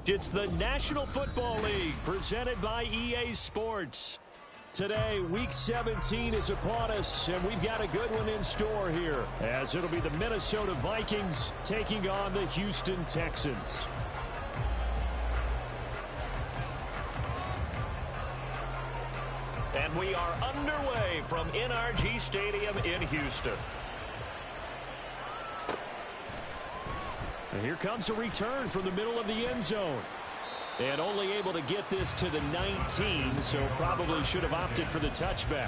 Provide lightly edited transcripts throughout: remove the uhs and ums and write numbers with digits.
It's the National Football League presented by EA Sports. Today, Week 17 is upon us, and we've got a good one in store here, as it'll be the Minnesota Vikings taking on the Houston Texans. And we are underway from NRG Stadium in Houston. And here comes a return from the middle of the end zone. And only able to get this to the 19, so probably should have opted for the touchback.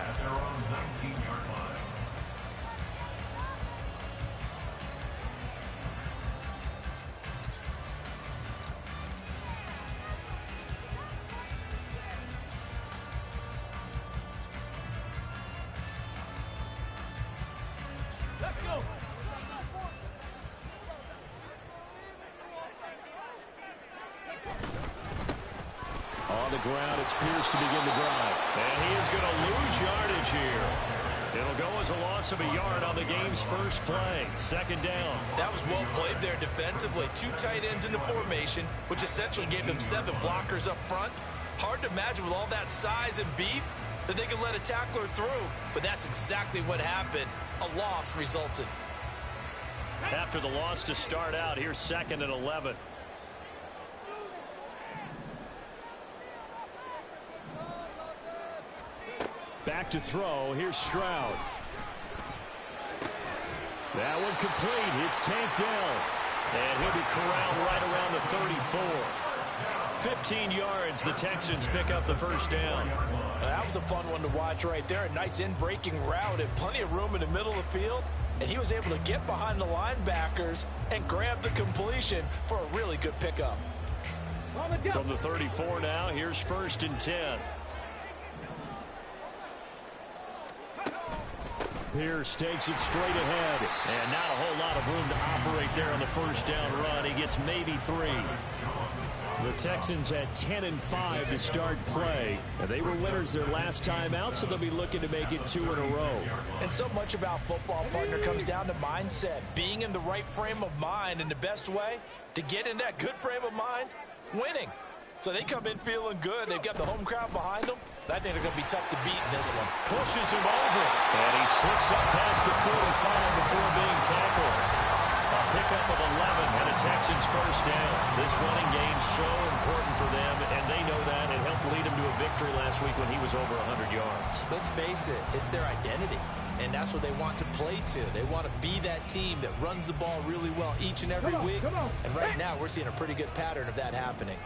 Let's go. On the ground, it's Pierce to begin the drive. And he is going to lose yardage here. It'll go as a loss of a yard on the game's first play. Second down. That was well played there defensively. Two tight ends in the formation, which essentially gave them 7 blockers up front. Hard to imagine with all that size and beef that they could let a tackler through. But that's exactly what happened. A loss resulted. After the loss to start out, here's 2nd and 11. Back to throw. Here's Stroud. That one complete. It's tanked down. And he'll be corralled right around the 34. 15 yards. The Texans pick up the first down. That was a fun one to watch right there. A nice in-breaking route and plenty of room in the middle of the field. And he was able to get behind the linebackers and grab the completion for a really good pickup. From the 34 now, here's 1st and 10. Pierce takes it straight ahead. And not a whole lot of room to operate there on the first down run. He gets maybe 3. The Texans had 10 and 5 to start play. And they were winners their last time out, so they'll be looking to make it 2 in a row. And so much about football, partner, comes down to mindset. Being in the right frame of mind, and the best way to get in that good frame of mind, winning. So they come in feeling good. They've got the home crowd behind them. I think they're going to be tough to beat in this one. Pushes him over. And he slips up past the 45 before being tackled. A pickup of 11 and a Texans first down. This running game's so important for them, and they know that. It helped lead him to a victory last week when he was over 100 yards. Let's face it, it's their identity. And that's what they want to play to. They want to be that team that runs the ball really well each and every week. And right now, we're seeing a pretty good pattern of that happening.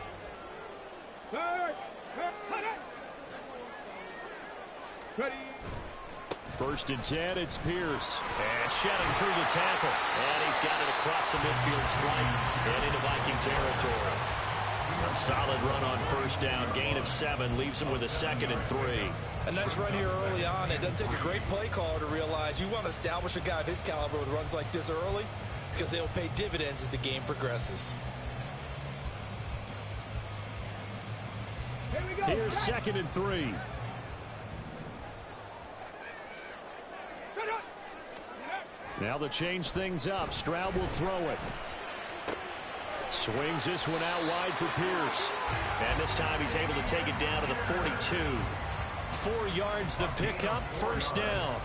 Ready. 1st and 10, it's Pierce. And shedding through the tackle. And he's got it across the midfield stripe and into Viking territory. A solid run on first down. Gain of 7 leaves him with a 2nd and 3. A nice run here early on. It doesn't take a great play caller to realize you want to establish a guy of his caliber with runs like this early, because they'll pay dividends as the game progresses. Here's 2nd and 3. Now they change things up. Stroud will throw it. Swings this one out wide for Pierce. And this time he's able to take it down to the 42. 4 yards the pickup, first down.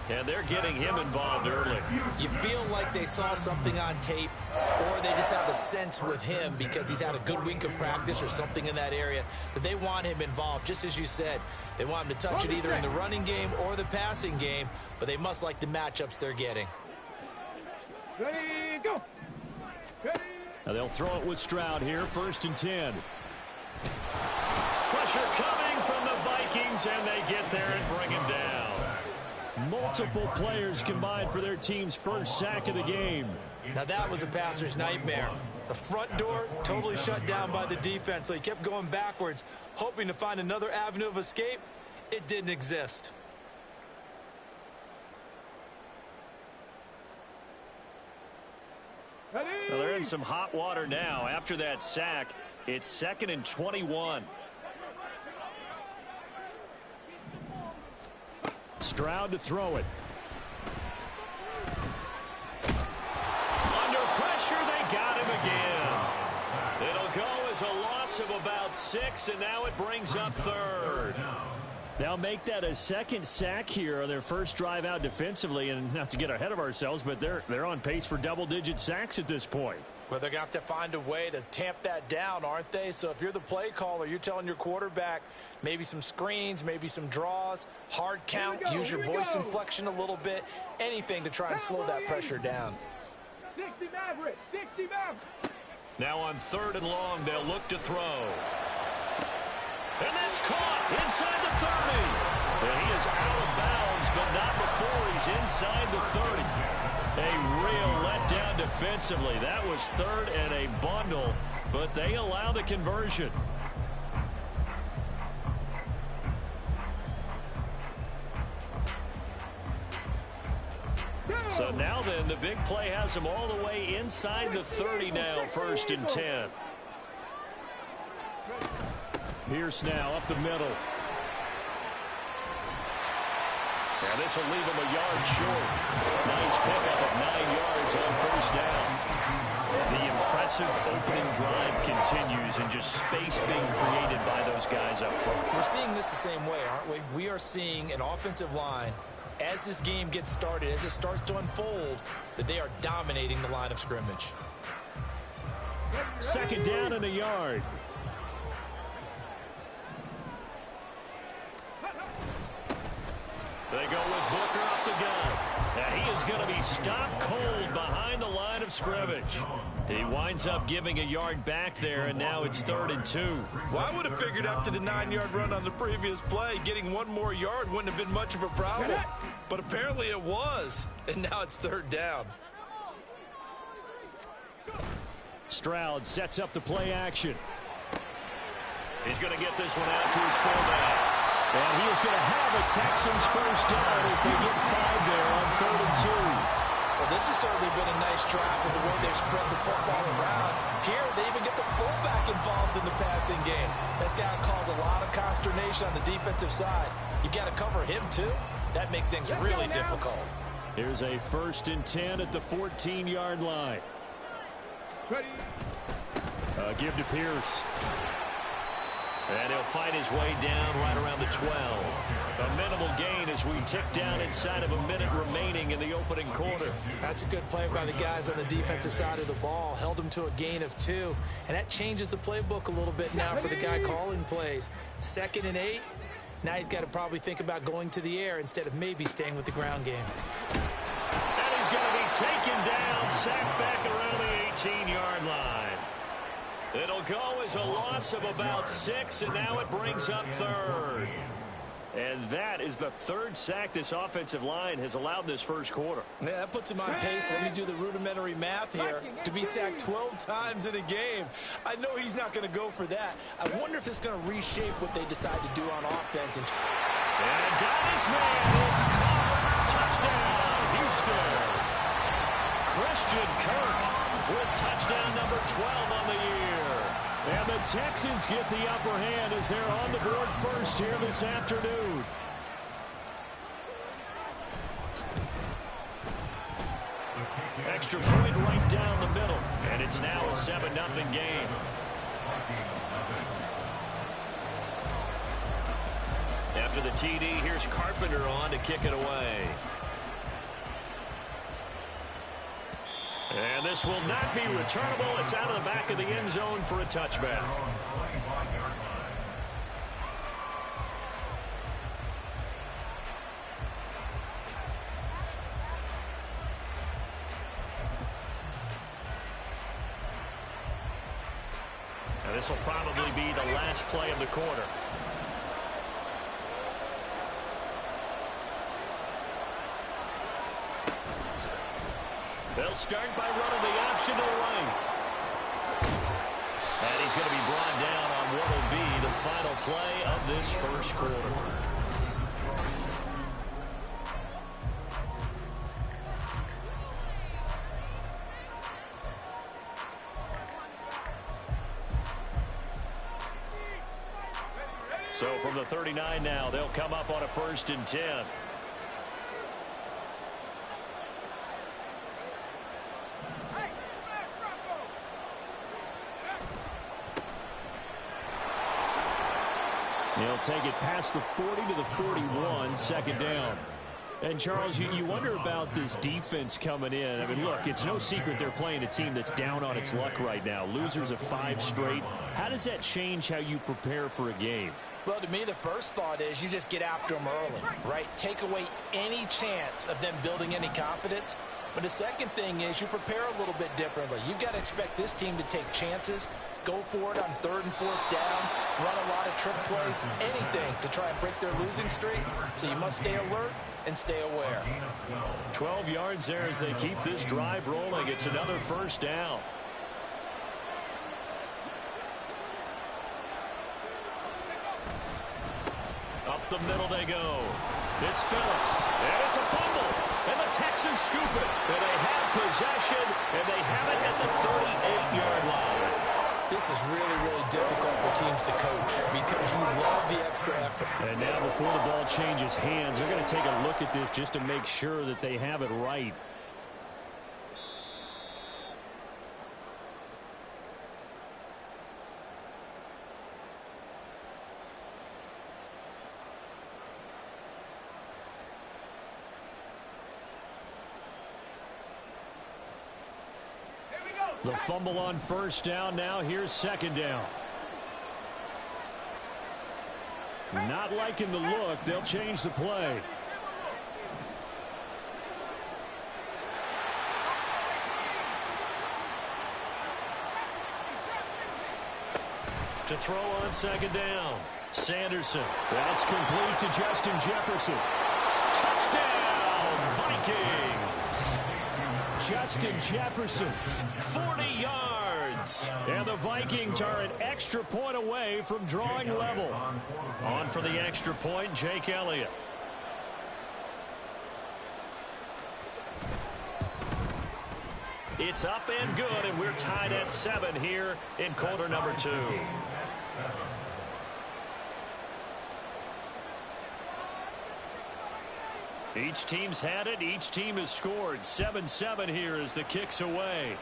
And they're getting him involved early. You feel like they saw something on tape, or they just have a sense with him because he's had a good week of practice or something in that area that they want him involved. Just as you said, they want him to touch it either in the running game or the passing game, but they must like the matchups they're getting. Ready, go. Ready. Now they'll throw it with Stroud here, 1st and 10. Pressure coming from the Vikings, and they get there and bring him down. Multiple players combined for their team's first sack of the game. Now that was a passer's nightmare. The front door totally shut down by the defense, so he kept going backwards, hoping to find another avenue of escape. It didn't exist. Well, they're in some hot water now. After that sack, it's 2nd and 21. Stroud to throw it. Under pressure, they got him again. It'll go as loss of about 6, and now it brings up third. They'll make that a second sack here on their first drive out defensively, and not to get ahead of ourselves, but they're on pace for double-digit sacks at this point. Well, they're going to have to find a way to tamp that down, aren't they? So if you're the play caller, you're telling your quarterback maybe some screens, maybe some draws, hard count, use your voice inflection a little bit, anything to try and slow that pressure down. 60 Maverick, 60 Maverick. Now on 3rd and long, they'll look to throw. And that's caught inside the 30. And he is out of bounds, but not before he's inside the 30. A real letdown defensively. That was 3rd and a bundle, but they allow the conversion. So now then, the big play has him all the way inside the 30 now, 1st and 10. Pierce now up the middle. And this will leave him a yard short. Nice pickup of 9 yards on 1st down. The impressive opening drive continues, and just space being created by those guys up front. We're seeing this the same way, aren't we? We are seeing an offensive line, as this game gets started, as it starts to unfold, that they are dominating the line of scrimmage. 2nd down and a yard. They go with Booker up the gut. And he is going to be stopped cold behind the line of scrimmage. He winds up giving a yard back there, and now it's 3rd and 2. Well, I would have figured after the 9-yard run on the previous play, getting 1 more yard wouldn't have been much of a problem. But apparently it was, and now it's 3rd down. Stroud sets up the play action. He's going to get this one out to his fullback. And he is going to have a Texans 1st down as they get 5 there on 3rd and 2. Well, this has certainly been a nice drive with the way they've spread the football around. Here, they even get the fullback involved in the passing game. That's got to cause a lot of consternation on the defensive side. You've got to cover him, too. That makes things really difficult. Here's a 1st and 10 at the 14-yard line. Give to Pierce. And he'll find his way down right around the 12. A minimal gain as we tick down inside of a minute remaining in the opening quarter. That's a good play by the guys on the defensive side of the ball. Held him to a gain of 2. And that changes the playbook a little bit now for the guy calling plays. 2nd and 8. Now he's got to probably think about going to the air instead of maybe staying with the ground game. And he's going to be taken down, sacked back around the 18-yard line. It'll go as a loss of about 6, and now it brings up 3rd. And that is the 3rd sack this offensive line has allowed this first quarter. Yeah, that puts him on pace. Let me do the rudimentary math here. To be sacked 12 times in a game, I know he's not going to go for that. I wonder if it's going to reshape what they decide to do on offense. And got his man. It's caught. Touchdown, Houston. Christian Kirk with touchdown number 12 on the year. And the Texans get the upper hand as they're on the board first here this afternoon. Extra point right down the middle. And it's now a 7-0 game. After the TD, here's Carpenter on to kick it away. And this will not be returnable. It's out of the back of the end zone for a touchback. Now this will probably be the last play of the quarter. They'll start by running the option to the right. And he's going to be brought down on what will be the final play of this first quarter. So from the 39 now, they'll come up on a 1st and 10. they'll take it past the 40 to the 41, second down. And, Charles, you wonder about this defense coming in. I mean, look, it's no secret they're playing a team that's down on its luck right now. Losers of 5 straight. How does that change how you prepare for a game? Well, to me, the first thought is you just get after them early, right? Take away any chance of them building any confidence. But the second thing is you prepare a little bit differently. You've got to expect this team to take chances, go for it on 3rd and 4th downs, run a lot of trick plays, anything to try and break their losing streak. So you must stay alert and stay aware. 12 yards there as they keep this drive rolling. It's another first down. Up the middle they go. It's Phillips, and it's a fumble. And the Texans scoop it. And they have possession, and they have it at the 38-yard line. This is really, really difficult for teams to coach because you love the extra effort. And now before the ball changes hands, they're going to take a look at this just to make sure that they have it right. The fumble on first down. Now here's second down. Not liking the look. They'll change the play. To throw on second down. Sanderson. That's complete to Justin Jefferson. Touchdown, Vikings. Justin Jefferson, 40 yards. And the Vikings are an extra point away from drawing level. On for the extra point, Jake Elliott. It's up and good, and we're tied at 7 here in quarter number 2. Each team's had it. Each team has scored. 7-7 here as the kick's away.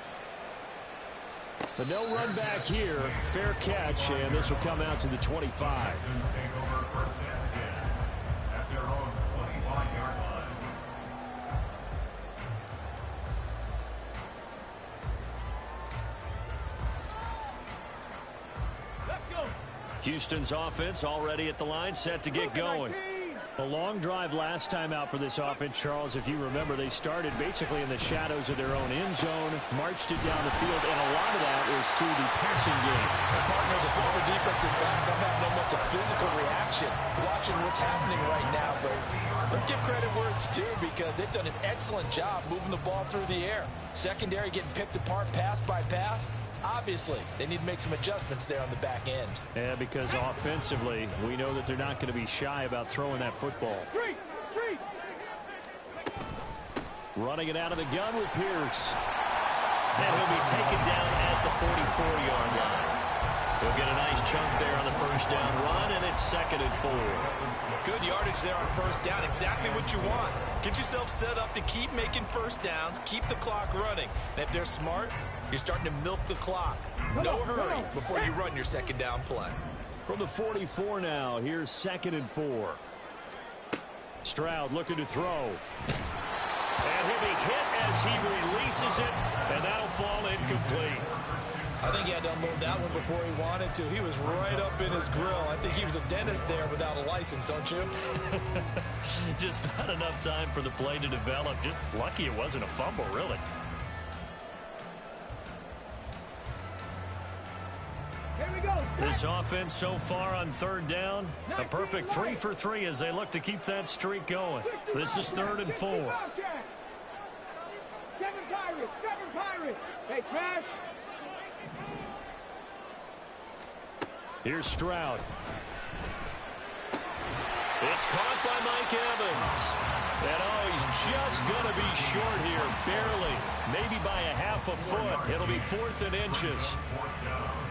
But no run back here. Fair catch, and this will come out to the 25. Houston's offense already at the line, set to get going. A long drive last time out for this offense, Charles. If you remember, they started basically in the shadows of their own end zone, marched it down the field, and a lot of that was through the passing game. Partners, a former defensive back, I'm having almost a physical reaction watching what's happening right now. But let's give credit where it's due because they've done an excellent job moving the ball through the air. Secondary getting picked apart pass by pass. Obviously, they need to make some adjustments there on the back end. Yeah, because offensively, we know that they're not going to be shy about throwing that football. Running it out of the gun with Pierce. And he'll be taken down at the 44-yard line. He'll get a nice chunk there on the first down run, and it's 2nd and 4. Good yardage there on first down. Exactly what you want. Get yourself set up to keep making first downs, keep the clock running. And if they're smart, you're starting to milk the clock. No hurry before you run your second down play. From the 44 now, here's 2nd and 4. Stroud looking to throw. And he'll be hit as he releases it, and that'll fall incomplete. I think he had to unload that one before he wanted to. He was right up in his grill. I think he was a dentist there without a license, don't you? Just not enough time for the play to develop. Just lucky it wasn't a fumble, really. This offense so far on 3rd down, a perfect 3 for 3 as they look to keep that streak going. This is 3rd and 4. Seven Pirates. Hey, Crash. Here's Stroud. It's caught by Mike Evans. And he's just going to be short here, barely. Maybe by a half a foot. It'll be 4th and inches.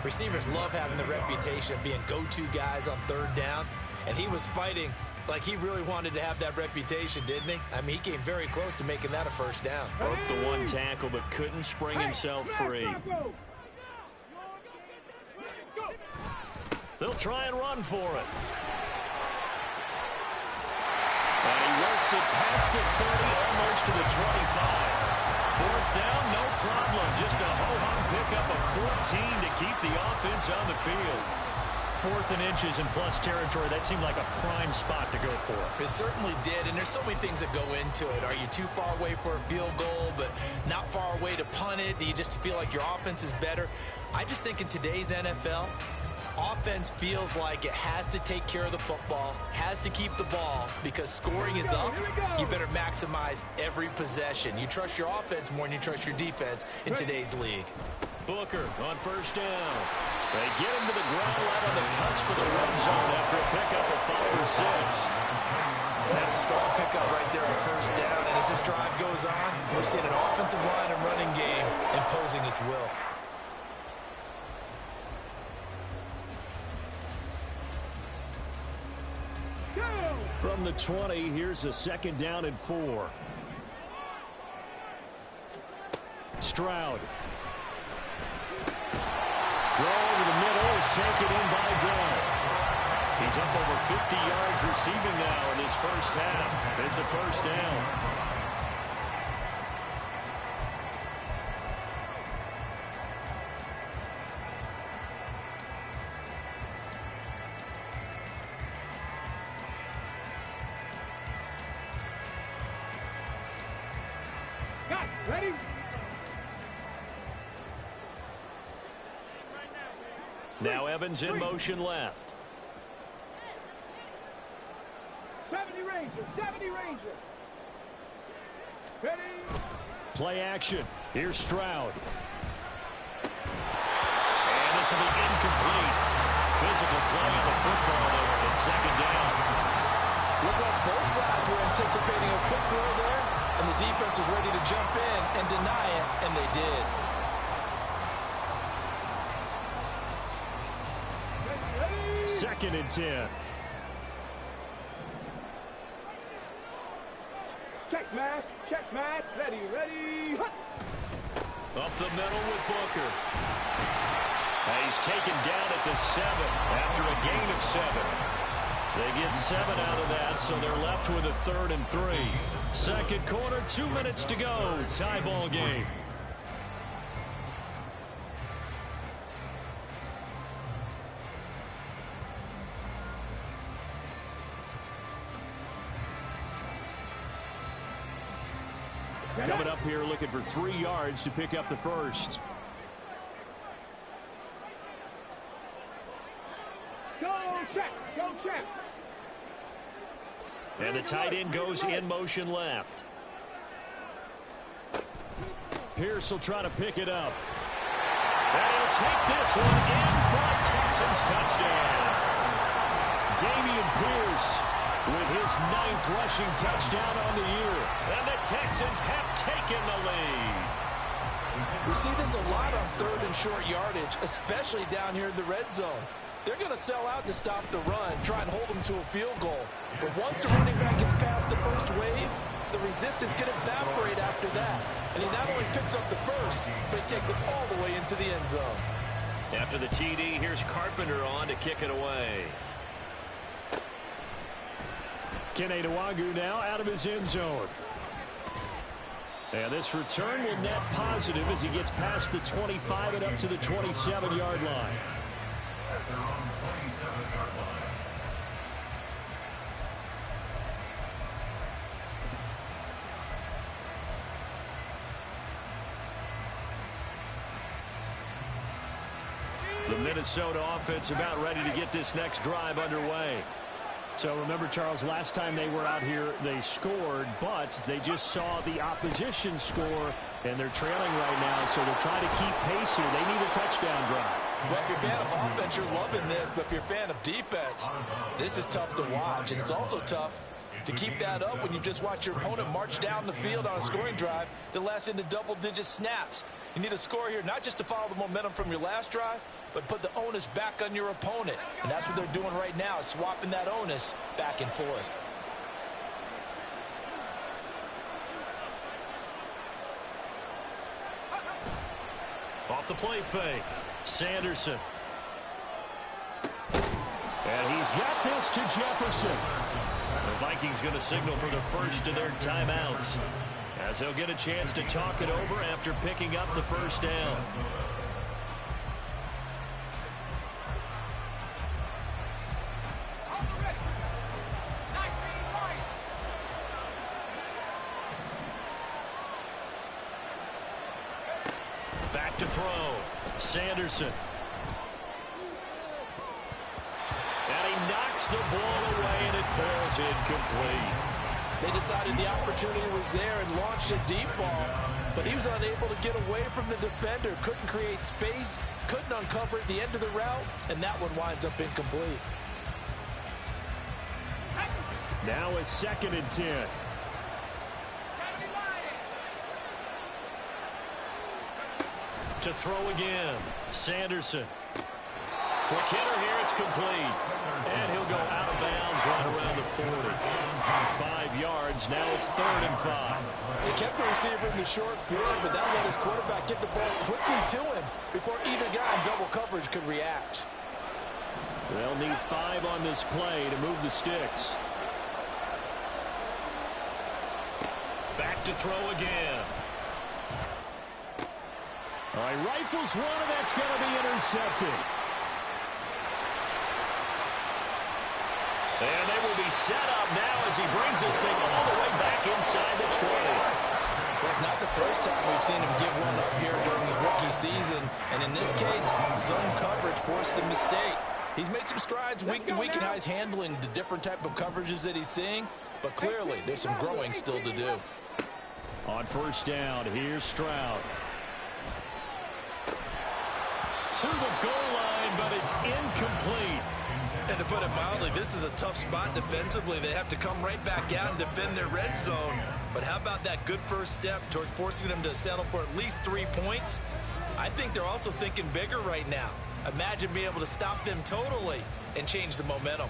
Receivers love having the reputation of being go-to guys on 3rd down. And he was fighting like he really wanted to have that reputation, didn't he? I mean, he came very close to making that a first down. Broke the one tackle, but couldn't spring himself free. They'll try and run for it. gets it past the 30, almost to the 25. Fourth down, no problem. Just a ho-hum pickup of 14 to keep the offense on the field. 4th and inches in plus territory. That seemed like a prime spot to go for. It certainly did, and there's so many things that go into it. Are you too far away for a field goal, but not far away to punt it? Do you just feel like your offense is better? I just think in today's NFL, offense feels like it has to take care of the football, has to keep the ball, because scoring is up. You better maximize every possession. You trust your offense more than you trust your defense in today's league. Booker on first down. They get him to the ground right on the cusp of the red zone after a pickup of 5 or 6. That's a strong pickup right there on first down. And as this drive goes on, we're seeing an offensive line and running game imposing its will. From the 20, here's a 2nd down and 4. Stroud. Throw over the middle is taken in by Dell. He's up over 50 yards receiving now in this first half. It's a first down. Ready? Now Evans in motion left. 70 Ranger, 70 Ranger. Ready? Play action. Here's Stroud. And this will be incomplete. Physical play on the football there. It's 2nd down. Look like both sides were anticipating a quick throw there, and the defense was ready to jump in and deny it, and they did. 2nd and 10. Check match, ready. Up the middle with Booker. He's taken down at the 7 after a gain of 7. They get 7 out of that, so they're left with a 3rd and 3. 2nd quarter, 2 minutes to go. Tie ball game. Coming up here looking for 3 yards to pick up the first. Go check. And the tight end goes in motion left. Pierce will try to pick it up. And he'll take this one in for a Texans touchdown. Damian Pierce with his 9th rushing touchdown on the year. And the Texans have taken the lead. We see this a lot on 3rd and short yardage, especially down here in the red zone. They're going to sell out to stop the run, try and hold them to a field goal. But once the running back gets past the first wave, the resistance can evaporate after that. And he not only picks up the first, but he takes it all the way into the end zone. After the TD, here's Carpenter on to kick it away. Kene Nwagu now out of his end zone. And this return will net positive as he gets past the 25 and up to the 27-yard line. The Minnesota offense about ready to get this next drive underway. So remember, Charles, last time they were out here, they scored, but they just saw the opposition score, and they're trailing right now, so they're trying to keep pace here. They need a touchdown drive. Well, if you're a fan of offense, you're loving this, but if you're a fan of defense, this is tough to watch, and it's also tough to keep that up when you just watch your opponent march down the field on a scoring drive that lasts into double-digit snaps. You need a score here, not just to follow the momentum from your last drive, but put the onus back on your opponent. And that's what they're doing right now, swapping that onus back and forth. Off the play fake, Sanderson. And he's got this to Jefferson. The Vikings going to signal for the first of their timeouts, as they'll get a chance to talk it over after picking up the first down. Back to throw. Sanderson. And he knocks the ball away, and it falls incomplete. They decided the opportunity was there and launched a deep ball, but he was unable to get away from the defender. Couldn't create space, couldn't uncover at the end of the route, and that one winds up incomplete. Now a 2nd and 10. To throw again. Sanderson. Quick hitter here, it's complete. And he'll go out of bounds right around the 40. 5 yards, now it's 3rd and 5. They kept the receiver in the short field, but that let his quarterback get the ball quickly to him before either guy in double coverage could react. They'll need 5 on this play to move the sticks. Back to throw again. All right, rifles one, and that's going to be intercepted. And they will be set up now as he brings this thing all the way back inside the 20. Well, it's not the first time we've seen him give one up here during his rookie season. And in this case, zone coverage forced the mistake. He's made some strides week to week in how he's handling the different type of coverages that he's seeing. But clearly, there's some growing still to do. On first down, here's Stroud. To the goal line, but it's incomplete. And to put it mildly, this is a tough spot defensively. They have to come right back out and defend their red zone. But how about that good first step towards forcing them to settle for at least 3 points? I think they're also thinking bigger right now. Imagine being able to stop them totally and change the momentum.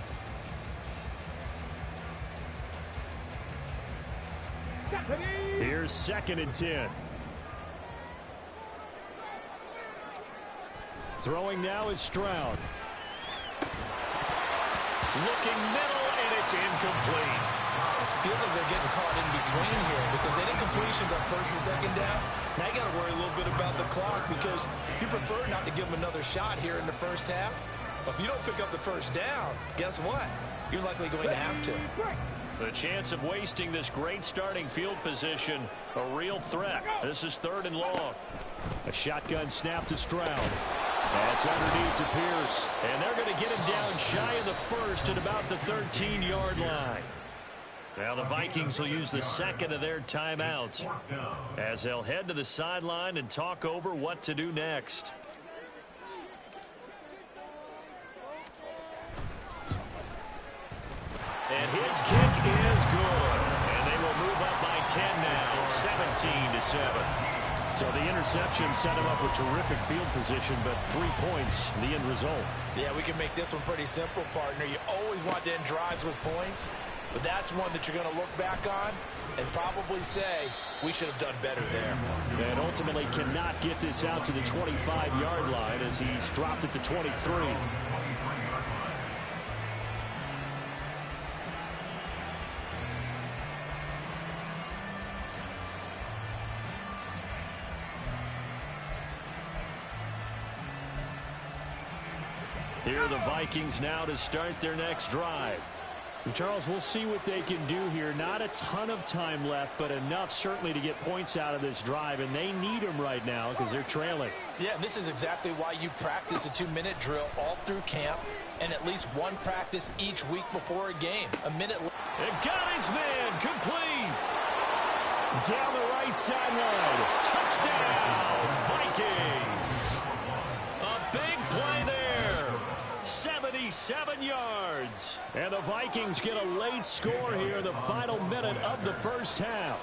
Here's 2nd and 10. Throwing now is Stroud. Looking middle, and it's incomplete. Feels like they're getting caught in between here because they did completions on 1st and 2nd down. Now you got to worry a little bit about the clock because you prefer not to give them another shot here in the first half. But if you don't pick up the first down, guess what? You're likely going to have to. The chance of wasting this great starting field position, a real threat. This is 3rd and long. A shotgun snap to Stroud. That's underneath to Pierce. And they're going to get him down shy of the 1st at about the 13-yard line. Now the Vikings will use the 2nd of their timeouts as they'll head to the sideline and talk over what to do next. And his kick is good. And they will move up by 10 now, 17-7. So the interception set him up with terrific field position, but 3 points, the end result. Yeah, we can make this one pretty simple, partner. You always want to end drives with points, but that's one that you're going to look back on and probably say, we should have done better there. And ultimately cannot get this out to the 25-yard line as he's dropped at the 23. Here are the Vikings now to start their next drive. And Charles, we'll see what they can do here. Not a ton of time left, but enough certainly to get points out of this drive, and they need them right now because they're trailing. Yeah, and this is exactly why you practice a 2-minute drill all through camp and at least one practice each week before a game. A minute. And got his man complete. Down the right sideline. Touchdown, Vikings. A big play there. 77 yards. And the Vikings get a late score here in the final minute of the first half.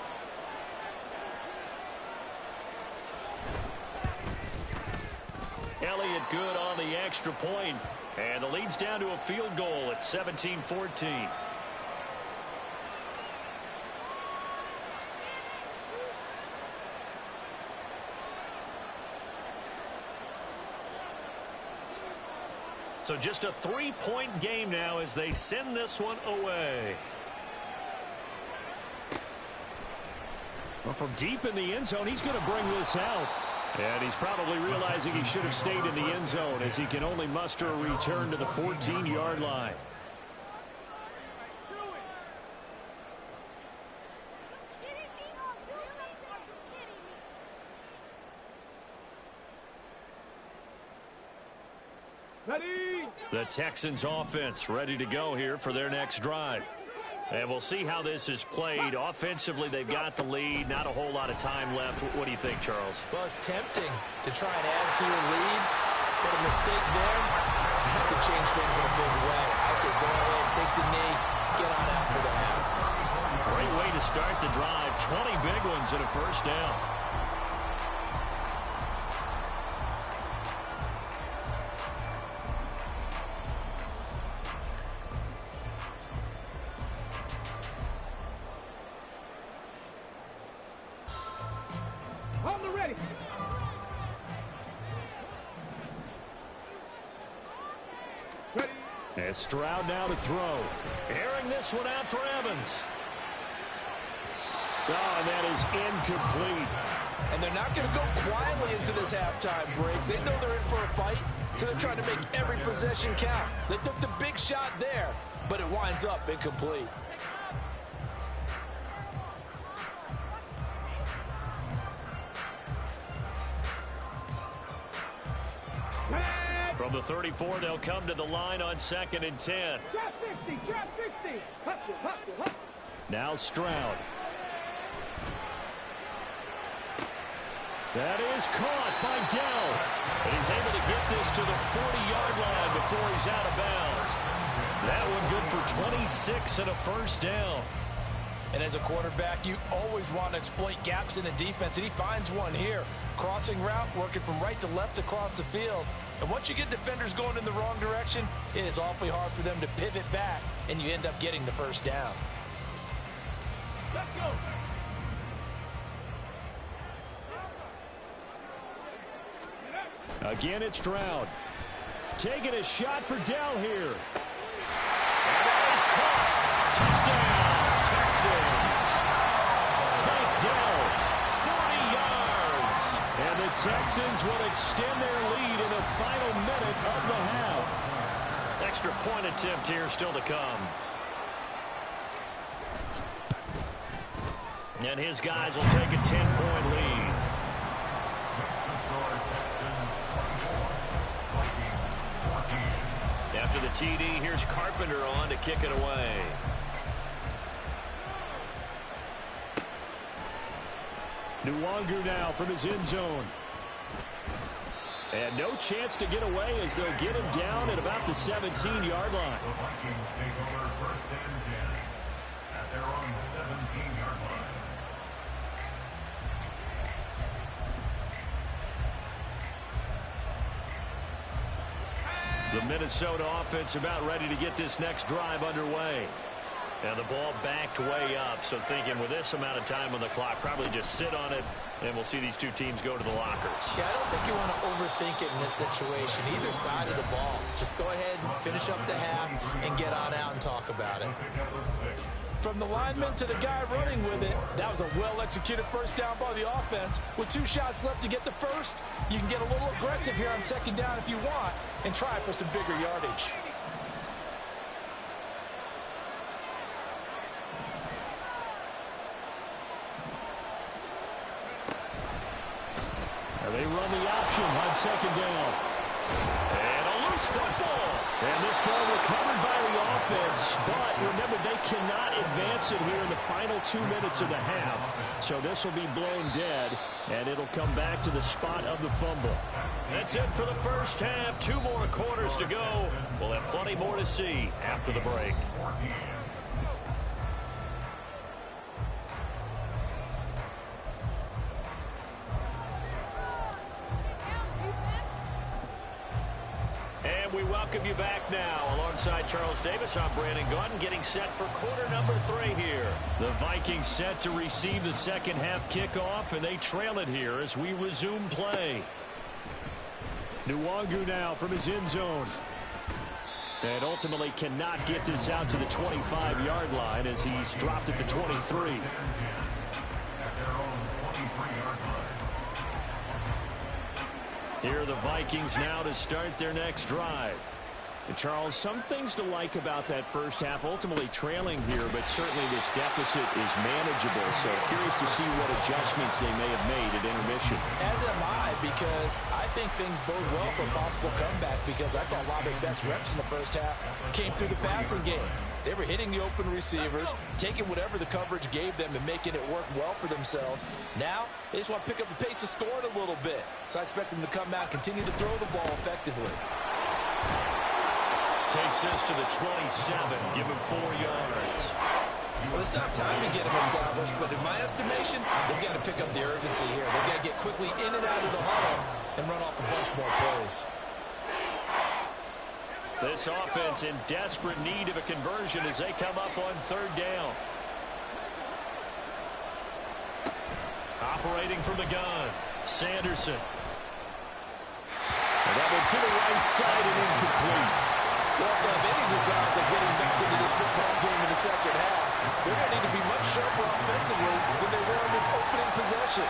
Elliott good on the extra point. And the lead's down to a field goal at 17-14. So just a 3-point game now as they send this one away. Well, from deep in the end zone, he's going to bring this out. And he's probably realizing he should have stayed in the end zone as he can only muster a return to the 14-yard line. Ready? The Texans offense ready to go here for their next drive. And we'll see how this is played. Offensively, they've got the lead. Not a whole lot of time left. What do you think, Charles? Well, it's tempting to try and add to your lead, but a mistake there, that could change things in a big way. I say go ahead, take the knee, get on out for the half. Great way to start the drive. 20 big ones and a first down. On the ready. Ready. And Stroud now to throw. Airing this one out for Evans. Oh, and that is incomplete. And they're not going to go quietly into this halftime break. They know they're in for a fight, so they're trying to make every possession count. They took the big shot there, but it winds up incomplete. From the 34, they'll come to the line on 2nd and 10. Trap 50, trap 50. Hustle, hustle, hustle. Now Stroud. That is caught by Dell. And he's able to get this to the 40-yard line before he's out of bounds. That one good for 26 and a first down. And as a quarterback, you always want to exploit gaps in the defense, and he finds one here. Crossing route, working from right to left across the field. And once you get defenders going in the wrong direction, it is awfully hard for them to pivot back, and you end up getting the first down. Let's go. Again, it's Stroud. Taking a shot for Dell here. And that is caught. Touchdown, Texans. Tank Dell, 40 yards. And the Texans will extend their lead in the final minute of the half. Extra point attempt here still to come. And his guys will take a 10-point lead. After the TD, here's Carpenter on to kick it away. Nwangu now from his end zone. And no chance to get away as they'll get him down at about the 17-yard line. The Vikings take over 1st and 10 at their own 17-yard line. The Minnesota offense about ready to get this next drive underway. And the ball backed way up, so thinking with this amount of time on the clock, probably just sit on it, and we'll see these two teams go to the lockers. Yeah, I don't think you want to overthink it in this situation, either side of the ball. Just go ahead and finish up the half and get on out and talk about it. From the lineman to the guy running with it, that was a well-executed first down by the offense. With 2 shots left to get the first, you can get a little aggressive here on 2nd down if you want and try for some bigger yardage. And they run the option on 2nd down. And a loose football. And this ball recovered by the offense, but remember, they cannot advance it here in the final 2 minutes of the half. So this will be blown dead, and it'll come back to the spot of the fumble. That's it for the first half. 2 more quarters to go. We'll have plenty more to see after the break. And we welcome you back now. Alongside Charles Davis, I'm Brandon Gaudin, getting set for quarter number 3 here. The Vikings set to receive the second half kickoff, and they trail it here as we resume play. Nwangu now from his end zone. And ultimately cannot get this out to the 25-yard line as he's dropped at the 23. At their own 23-yard line. Here are the Vikings now to start their next drive. And Charles, some things to like about that first half, ultimately trailing here, but certainly this deficit is manageable. So curious to see what adjustments they may have made at intermission. As am I, because I think things bode well for a possible comeback, because I thought a lot of their best reps in the first half came through the passing game. They were hitting the open receivers, taking whatever the coverage gave them and making it work well for themselves. Now, they just want to pick up the pace of scoring a little bit. So I expect them to come out, continue to throw the ball effectively. Takes this to the 27, give him 4 yards. Well, it's not time to get him established, but in my estimation, they've got to pick up the urgency here. They've got to get quickly in and out of the huddle and run off a bunch more plays. This offense in desperate need of a conversion as they come up on 3rd down. Operating from the gun, Sanderson. And that one to the right side and incomplete. Well, if they have any designs of getting back into this football game in the second half, they're going to need to be much sharper offensively than they were in this opening possession.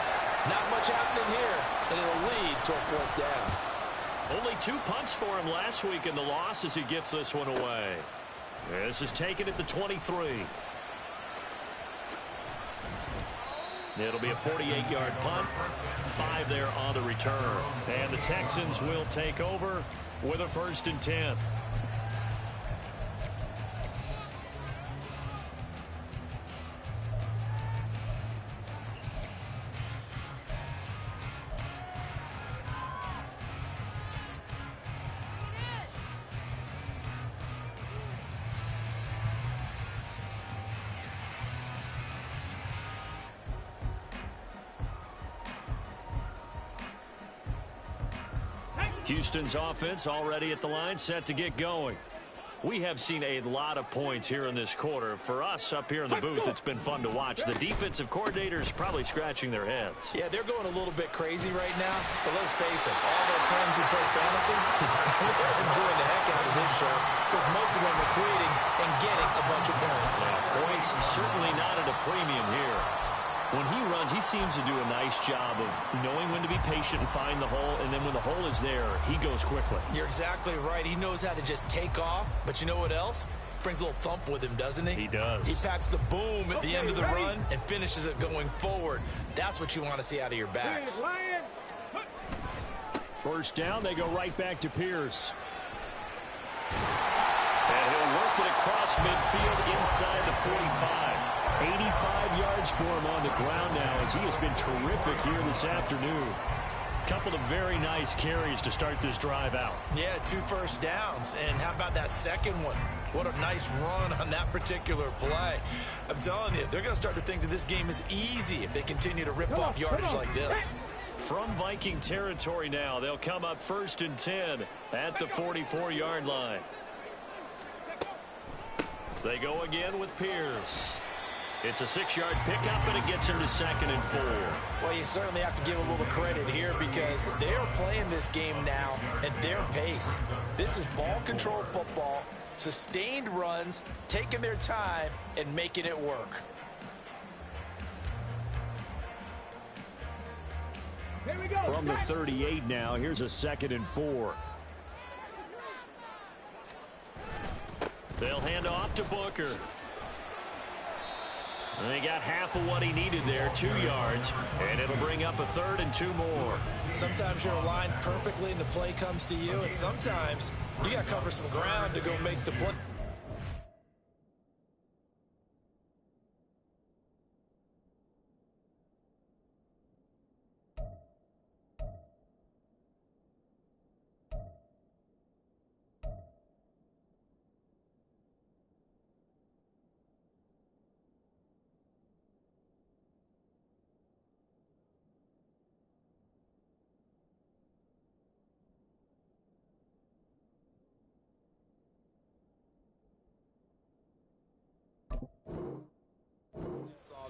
Not much happening here, and it'll lead to a 4th down. Only 2 punts for him last week in the loss as he gets this one away. This is taken at the 23. It'll be a 48-yard punt, 5 there on the return. And the Texans will take over with a 1st and 10. Houston's offense already at the line, set to get going. We have seen a lot of points here in this quarter. For us up here in the booth, it's been fun to watch. The defensive coordinators probably scratching their heads. Yeah, they're going a little bit crazy right now, but let's face it, all their friends who play fantasy, they're enjoying the heck out of this show because most of them are creating and getting a bunch of points. Points certainly not at a premium here. When he runs, he seems to do a nice job of knowing when to be patient and find the hole, and then when the hole is there, he goes quickly. You're exactly right. He knows how to just take off, but you know what else? Brings a little thump with him, doesn't he? He does. He packs the boom at the end of the run and finishes it going forward. That's what you want to see out of your backs. First down, they go right back to Pierce. And he'll work it across midfield inside the 45. 85 yards for him on the ground now as he has been terrific here this afternoon. Couple of very nice carries to start this drive out. Yeah, 2 first downs. And how about that second one? What a nice run on that particular play. I'm telling you, they're going to start to think that this game is easy if they continue to rip off yardage like this. From Viking territory now, they'll come up 1st and 10 at the 44-yard line. They go again with Pierce. It's a 6-yard pickup, and it gets him to 2nd and 4. Well, you certainly have to give a little credit here because they're playing this game now at their pace. This is ball control football, sustained runs, taking their time, and making it work. From the 38 now, here's a 2nd and 4. They'll hand off to Booker. And they got half of what he needed there, 2 yards, and it'll bring up a 3rd and 2 more. Sometimes you're aligned perfectly and the play comes to you, and sometimes you got to cover some ground to go make the play.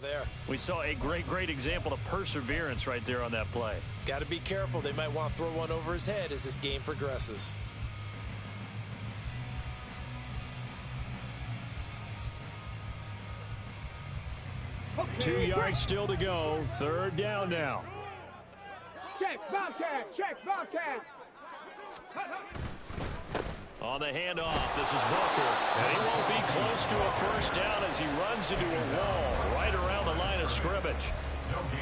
There. We saw a great example of perseverance right there on that play. Got to be careful. They might want to throw one over his head as this game progresses. 2 yards still to go. Third down now. Check, Bobcat, check, Bobcat. On the handoff, this is Booker. And he won't be close to a first down as he runs into a wall right around the line of scrimmage.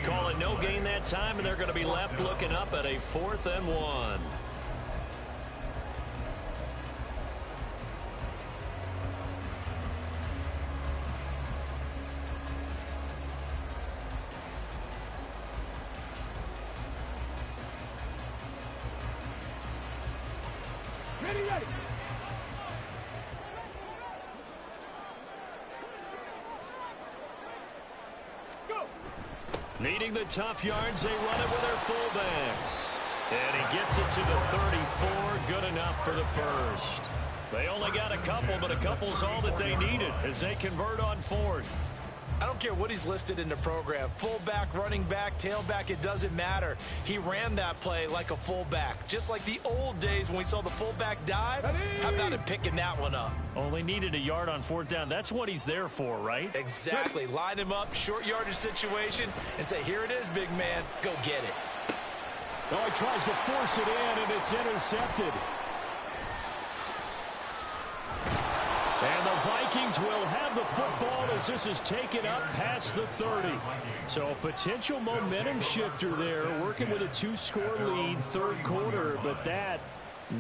Call it no gain that time, and they're going to be left looking up at a 4th and 1. Ready, ready. Go. Needing the tough yards, they run it with their fullback. And he gets it to the 34. Good enough for the first. They only got a couple, but a couple's all that they needed as they convert on 4th. I don't care what he's listed in the program. Fullback, running back, tailback, it doesn't matter. He ran that play like a fullback. Just like the old days when we saw the fullback dive. How about him picking that one up? Only needed a yard on 4th down. That's what he's there for, right? Exactly. Line him up, short yardage situation, and say, here it is, big man. Go get it. Oh, he tries to force it in, and it's intercepted. And the Vikings will have the football as this is taken up past the 30. So potential momentum shifter there, working with a 2-score lead, third quarter, but that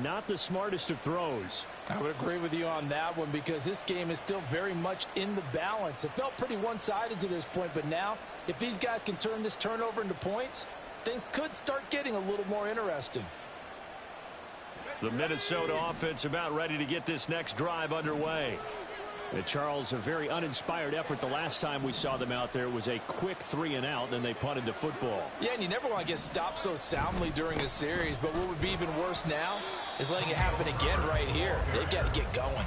not the smartest of throws. I would agree with you on that one because this game is still very much in the balance. It felt pretty one-sided to this point, but now if these guys can turn this turnover into points, things could start getting a little more interesting. The Minnesota offense about ready to get this next drive underway. And Charles, a very uninspired effort the last time we saw them out there. It was a quick 3-and-out, then they punted the football. Yeah, and you never want to get stopped so soundly during a series, but what would be even worse now is letting it happen again right here. They've got to get going.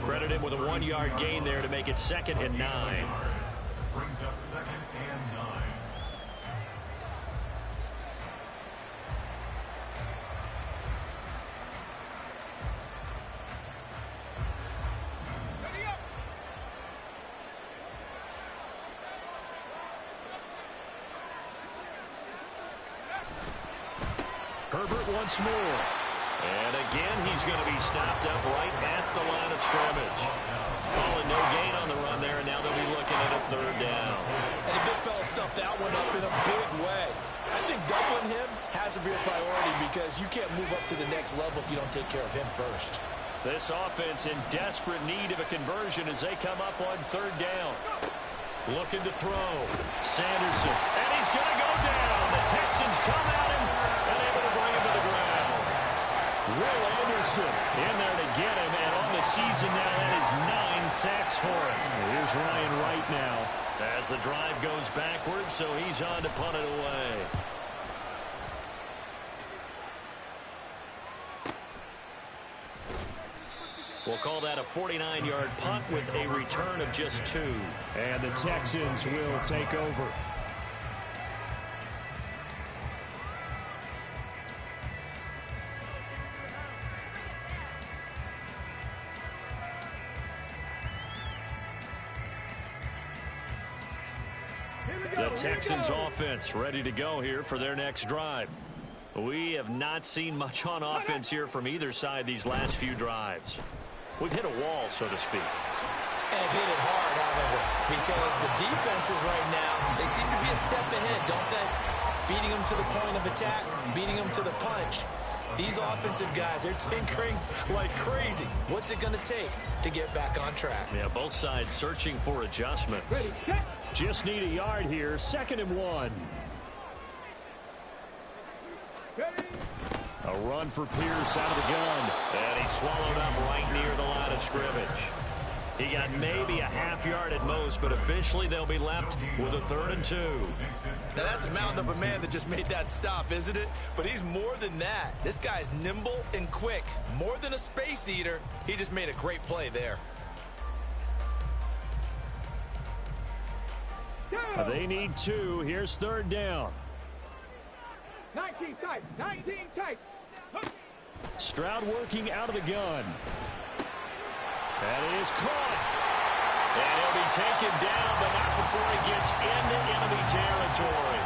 Credit him with a 1-yard gain there to make it 2nd and 9. Brings up 2nd and 9. Herbert once more. And again, he's going to be stopped up right at the line of scrimmage. Calling no gain on the run there, and now they'll be looking at a 3rd down. And the big fella stuffed that one up in a big way. I think doubling him has a real priority because you can't move up to the next level if you don't take care of him first. This offense in desperate need of a conversion as they come up on 3rd down. Looking to throw. Sanderson. And he's going to go down. The Texans come at him and able to bring him to the ground. Will Anderson in there to get him. And on the season now, that is 9 sacks for him. Here's Ryan Wright now as the drive goes backwards, so he's on to punt it away. We'll call that a 49-yard punt with a return of just 2. And the Texans will take over. The Texans offense ready to go here for their next drive. We have not seen much on offense here from either side these last few drives. We've hit a wall, so to speak. And hit it hard, haven't we? Because the defenses right now, they seem to be a step ahead, don't they? Beating them to the point of attack, beating them to the punch. These offensive guys, they're tinkering like crazy. What's it going to take to get back on track? Yeah, both sides searching for adjustments. Ready, set. Just need a yard here. 2nd and 1. Ready. A run for Pierce out of the gun. And he's swallowed up right near the line of scrimmage. He got maybe a half yard at most, but officially they'll be left with a 3rd and 2. Now that's a mountain of a man that just made that stop, isn't it? But he's more than that. This guy's nimble and quick. More than a space eater. He just made a great play there. They need 2. Here's 3rd down. 19 tight, 19 tight. Stroud working out of the gun. That is caught. And he'll be taken down, but not before he gets into enemy territory.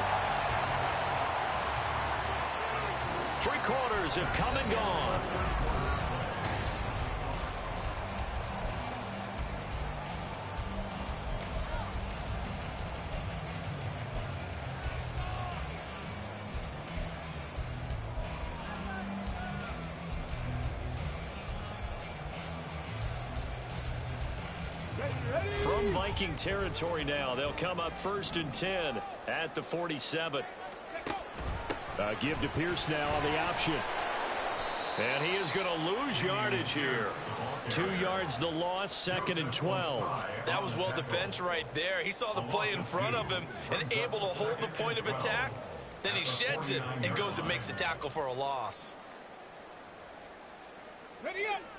3 quarters have come and gone. From Viking territory now, they'll come up 1st and 10 at the 47. Give to Pierce now on the option. And he is going to lose yardage here. 2 yards the loss, 2nd and 12. That was well defense right there. He saw the play in front of him and able to hold the point of attack. Then he sheds it and goes and makes a tackle for a loss.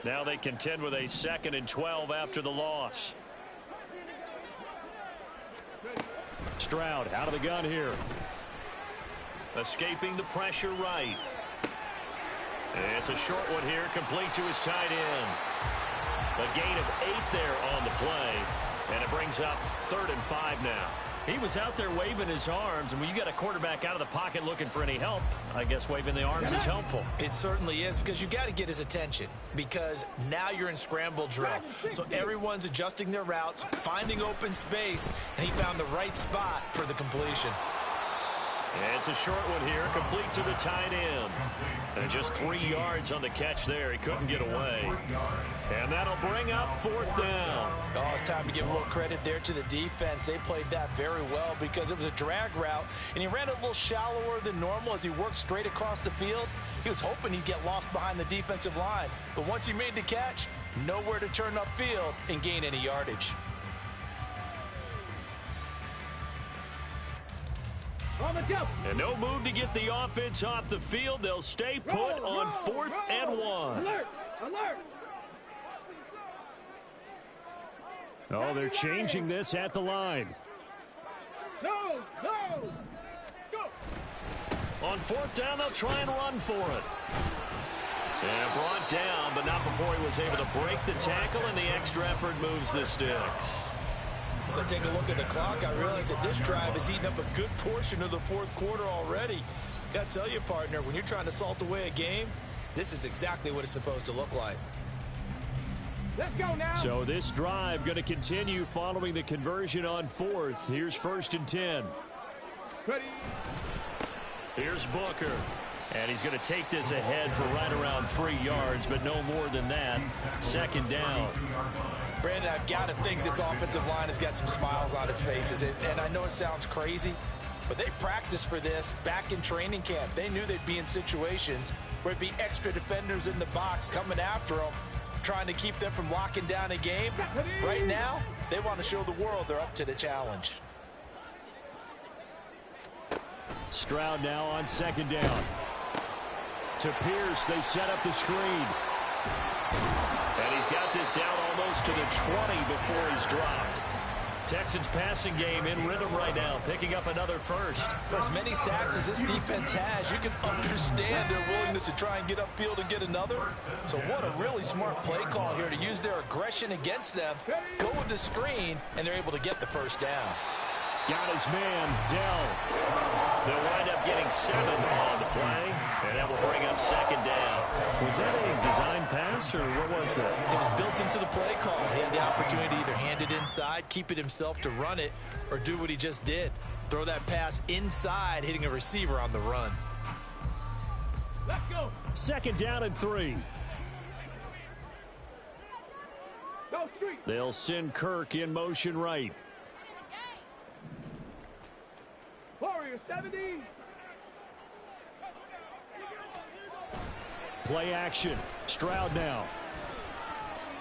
Now they contend with a 2nd and 12 after the loss. Stroud out of the gun here. Escaping the pressure right. It's a short one here, complete to his tight end. A gain of 8 there on the play, and it brings up 3rd and 5 now. He was out there waving his arms, and when you got a quarterback out of the pocket looking for any help, I guess waving the arms is helpful. It certainly is, because you got to get his attention, because now you're in scramble drill. So everyone's adjusting their routes, finding open space, and he found the right spot for the completion. It's a short one here, complete to the tight end. And just 3 yards on the catch there. He couldn't get away. And that'll bring up 4th down. Oh, it's time to give a little credit there to the defense. They played that very well because it was a drag route, and he ran a little shallower than normal as he worked straight across the field. He was hoping he'd get lost behind the defensive line. But once he made the catch, nowhere to turn upfield and gain any yardage. And no move to get the offense off the field. They'll stay put on 4th and 1. Alert! Alert! Oh, they're changing this at the line. No! No! Go! On 4th down, they'll try and run for it. And brought down, but not before he was able to break the tackle, and the extra effort moves the sticks. As I take a look at the clock, I realize that this drive has eaten up a good portion of the 4th quarter already. Got to tell you, partner, when you're trying to salt away a game, this is exactly what it's supposed to look like. Let's go now. So this drive going to continue following the conversion on 4th. Here's 1st and 10. Ready. Here's Booker. And he's going to take this ahead for right around 3 yards, but no more than that. 2nd down. Brandon, I've got to think this offensive line has got some smiles on its faces. And I know it sounds crazy, but they practiced for this back in training camp. They knew they'd be in situations where it'd be extra defenders in the box coming after them, trying to keep them from locking down a game. Right now, they want to show the world they're up to the challenge. Stroud now on 2nd down. To Pierce, they set up the screen. And he's got this down almost to the 20 before he's dropped. Texans passing game in rhythm right now, picking up another first. For as many sacks as this defense has, you can understand their willingness to try and get upfield and get another. So what a really smart play call here to use their aggression against them, go with the screen, and they're able to get the first down. Got his man, Dell. They'll wind up getting 7 on the play, and that will bring up 2nd down. Was that a design pass, or what was that? It was built into the play call. He had the opportunity to either hand it inside, keep it himself to run it, or do what he just did. Throw that pass inside, hitting a receiver on the run. Let's go. 2nd down and 3. Go street. They'll send Kirk in motion right. Warrior 70. Play action. Stroud now.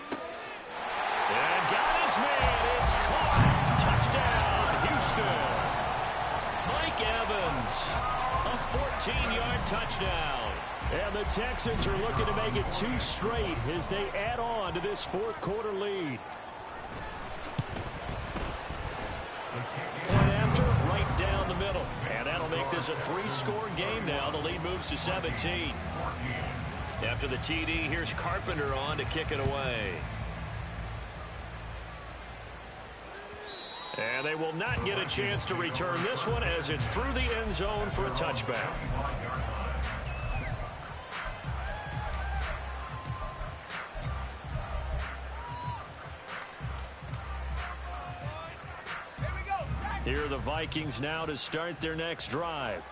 And got his man. It's caught. Touchdown, Houston. Mike Evans. A 14-yard touchdown. And the Texans are looking to make it 2 straight as they add on to this 4th quarter lead. Point after, right down the middle. And that'll make this a 3-score game now. The lead moves to 17. After the TD, here's Carpenter on to kick it away. And they will not get a chance to return this one as it's through the end zone for a touchback. Here are the Vikings now to start their next drive.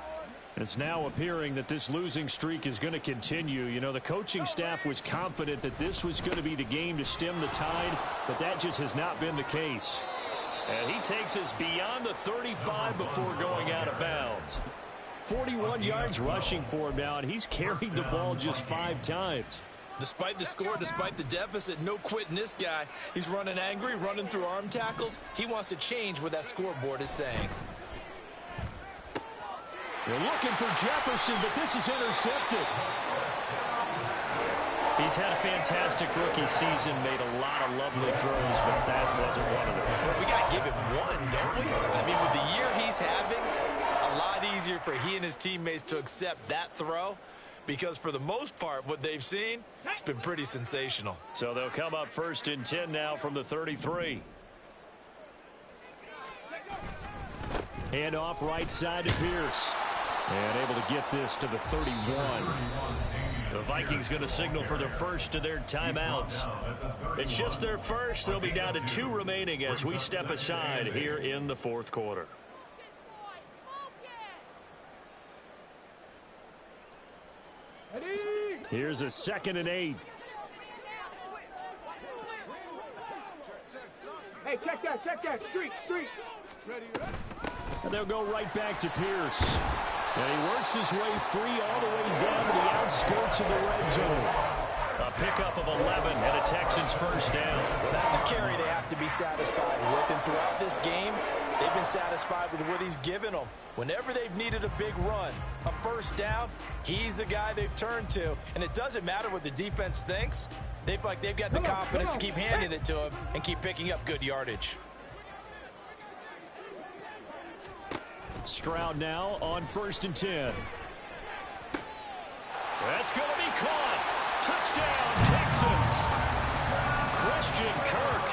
It's now appearing that this losing streak is going to continue. You know, the coaching staff was confident that this was going to be the game to stem the tide, but that just has not been the case. And he takes us beyond the 35 before going out of bounds. 41 yards rushing for him now, and he's carried the ball just 5 times. Despite the score, despite the deficit, no quitting this guy. He's running angry, running through arm tackles. He wants to change what that scoreboard is saying. They're looking for Jefferson, but this is intercepted. He's had a fantastic rookie season, made a lot of lovely throws, but that wasn't one of them. Well, we got to give him one, don't we? I mean, with the year he's having, a lot easier for he and his teammates to accept that throw, because for the most part, what they've seen, it's been pretty sensational. So they'll come up 1st and 10 now from the 33. Hand off right side to Pierce. And able to get this to the 31. The Vikings going to signal for their first of their timeouts. It's just their first. They'll be down to 2 remaining as we step aside here in the 4th quarter. Here's a 2nd and 8. Hey, check that. Street. Ready. And they'll go right back to Pierce. And he works his way free all the way down to the outskirts of the red zone. A pickup of 11 and a Texans first down. Well, that's a carry they have to be satisfied with. And throughout this game, they've been satisfied with what he's given them. Whenever they've needed a big run, a first down, he's the guy they've turned to. And it doesn't matter what the defense thinks. They feel like they've got the confidence to keep handing it to him and keep picking up good yardage. Stroud now on 1st and 10. That's going to be caught. Touchdown, Texans. Christian Kirk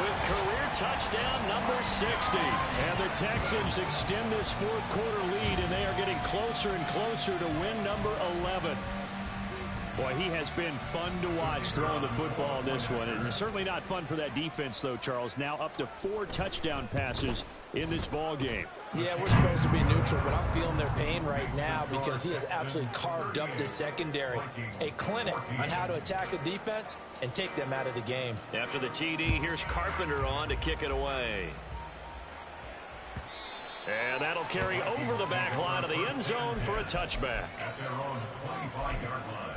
with career touchdown number 60. And the Texans extend this 4th quarter lead, and they are getting closer and closer to win number 11. Boy, he has been fun to watch throwing the football in this one. It's certainly not fun for that defense, though, Charles. Now up to 4 touchdown passes in this ball game. Yeah, we're supposed to be neutral, but I'm feeling their pain right now because he has absolutely carved up the secondary. A clinic on how to attack a defense and take them out of the game. After the TD, here's Carpenter on to kick it away. And that'll carry over the back line of the end zone for a touchback. At their own 25-yard line.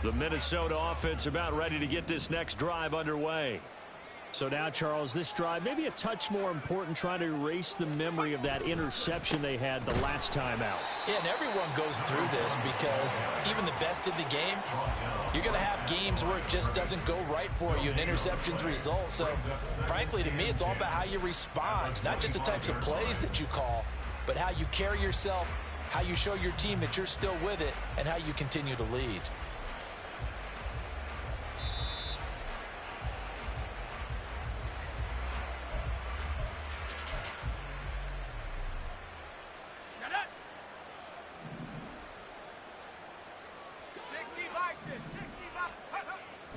The Minnesota offense about ready to get this next drive underway. So now, Charles, this drive maybe a touch more important, trying to erase the memory of that interception they had the last time out. Yeah, and everyone goes through this because even the best in the game, you're going to have games where it just doesn't go right for you and interceptions result. So, frankly, to me, it's all about how you respond, not just the types of plays that you call, but how you carry yourself, how you show your team that you're still with it, and how you continue to lead.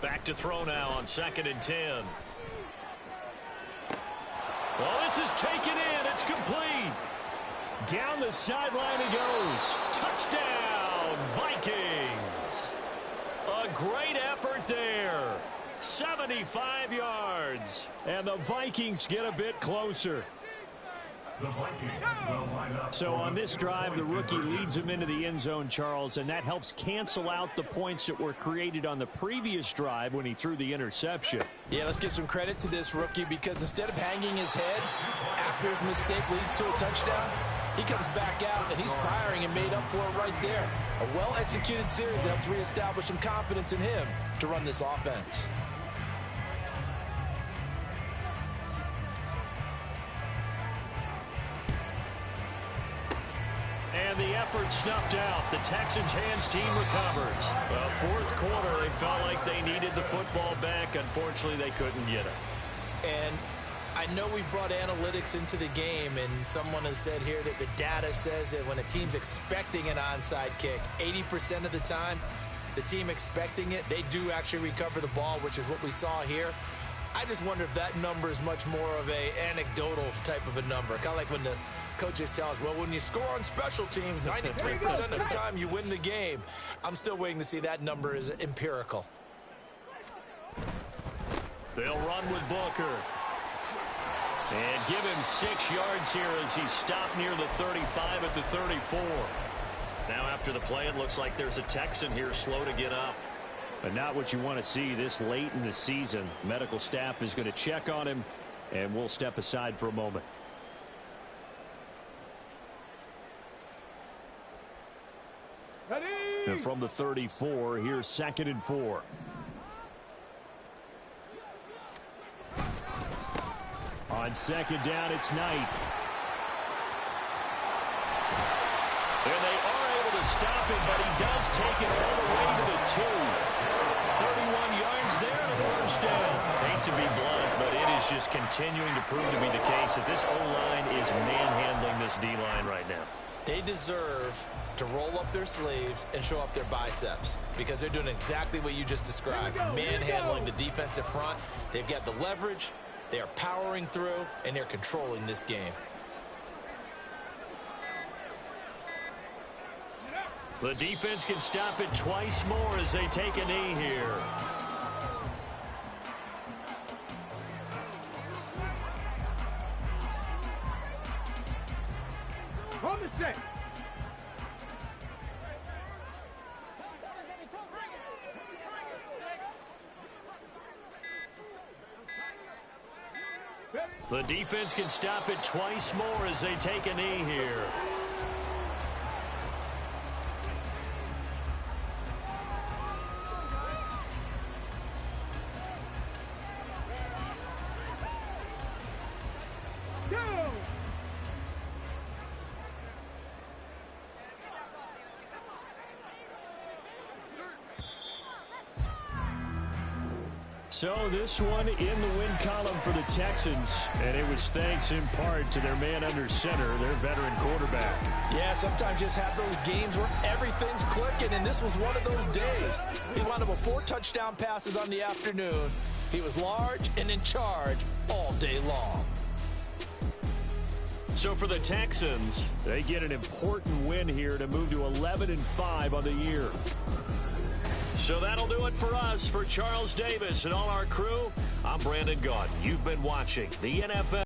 Back to throw now on 2nd and 10. Well, this is taken in. It's complete. Down the sideline he goes. Touchdown, Vikings. A great effort there. 75 yards. And the Vikings get a bit closer. The Vikings will line up. So on this drive, the rookie leads him into the end zone, Charles, and that helps cancel out the points that were created on the previous drive when he threw the interception. Yeah, let's give some credit to this rookie because instead of hanging his head after his mistake leads to a touchdown, he comes back out and he's firing and made up for it right there. A well-executed series helps reestablish some confidence in him to run this offense. And the effort Third snuffed out. The Texans hands team recovers. Well, fourth quarter, they felt like they needed the football back. Unfortunately, they couldn't get it. And I know we brought analytics into the game, and someone has said here that the data says that when a team's expecting an onside kick, 80% of the time, the team expecting it, they do actually recover the ball, which is what we saw here. I just wonder if that number is much more of a anecdotal type of a number. Kind of like when the coaches tell us, well, when you score on special teams, 93% of the time you win the game. I'm still waiting to see that number is empirical. They'll run with Booker. And give him 6 yards here as he's stopped near the 35 at the 34. Now after the play, it looks like there's a Texan here slow to get up. But not what you want to see this late in the season. Medical staff is going to check on him, and we'll step aside for a moment. Ready? And from the 34, here's 2nd and 4. On 2nd down, it's Knight. And they are able to stop him, but he does take it all the way to the 2. 31 yards there to first down. Hate to be blunt, but it is just continuing to prove to be the case that this O-line is manhandling this D-line right now. They deserve to roll up their sleeves and show up their biceps because they're doing exactly what you just described, manhandling the defensive front. They've got the leverage. They are powering through, and they're controlling this game. The defense can stop it twice more as they take a knee here. Hold the set. The defense can stop it twice more as they take a knee here. Go! So this one in the win column for the Texans, and it was thanks in part to their man under center, their veteran quarterback. Yeah, sometimes you just have those games where everything's clicking, and this was one of those days. He wound up with 4 touchdown passes on the afternoon. He was large and in charge all day long. So for the Texans, they get an important win here to move to 11-5 on the year. So that'll do it for us. For Charles Davis and all our crew, I'm Brandon Gaudin. You've been watching the NFL.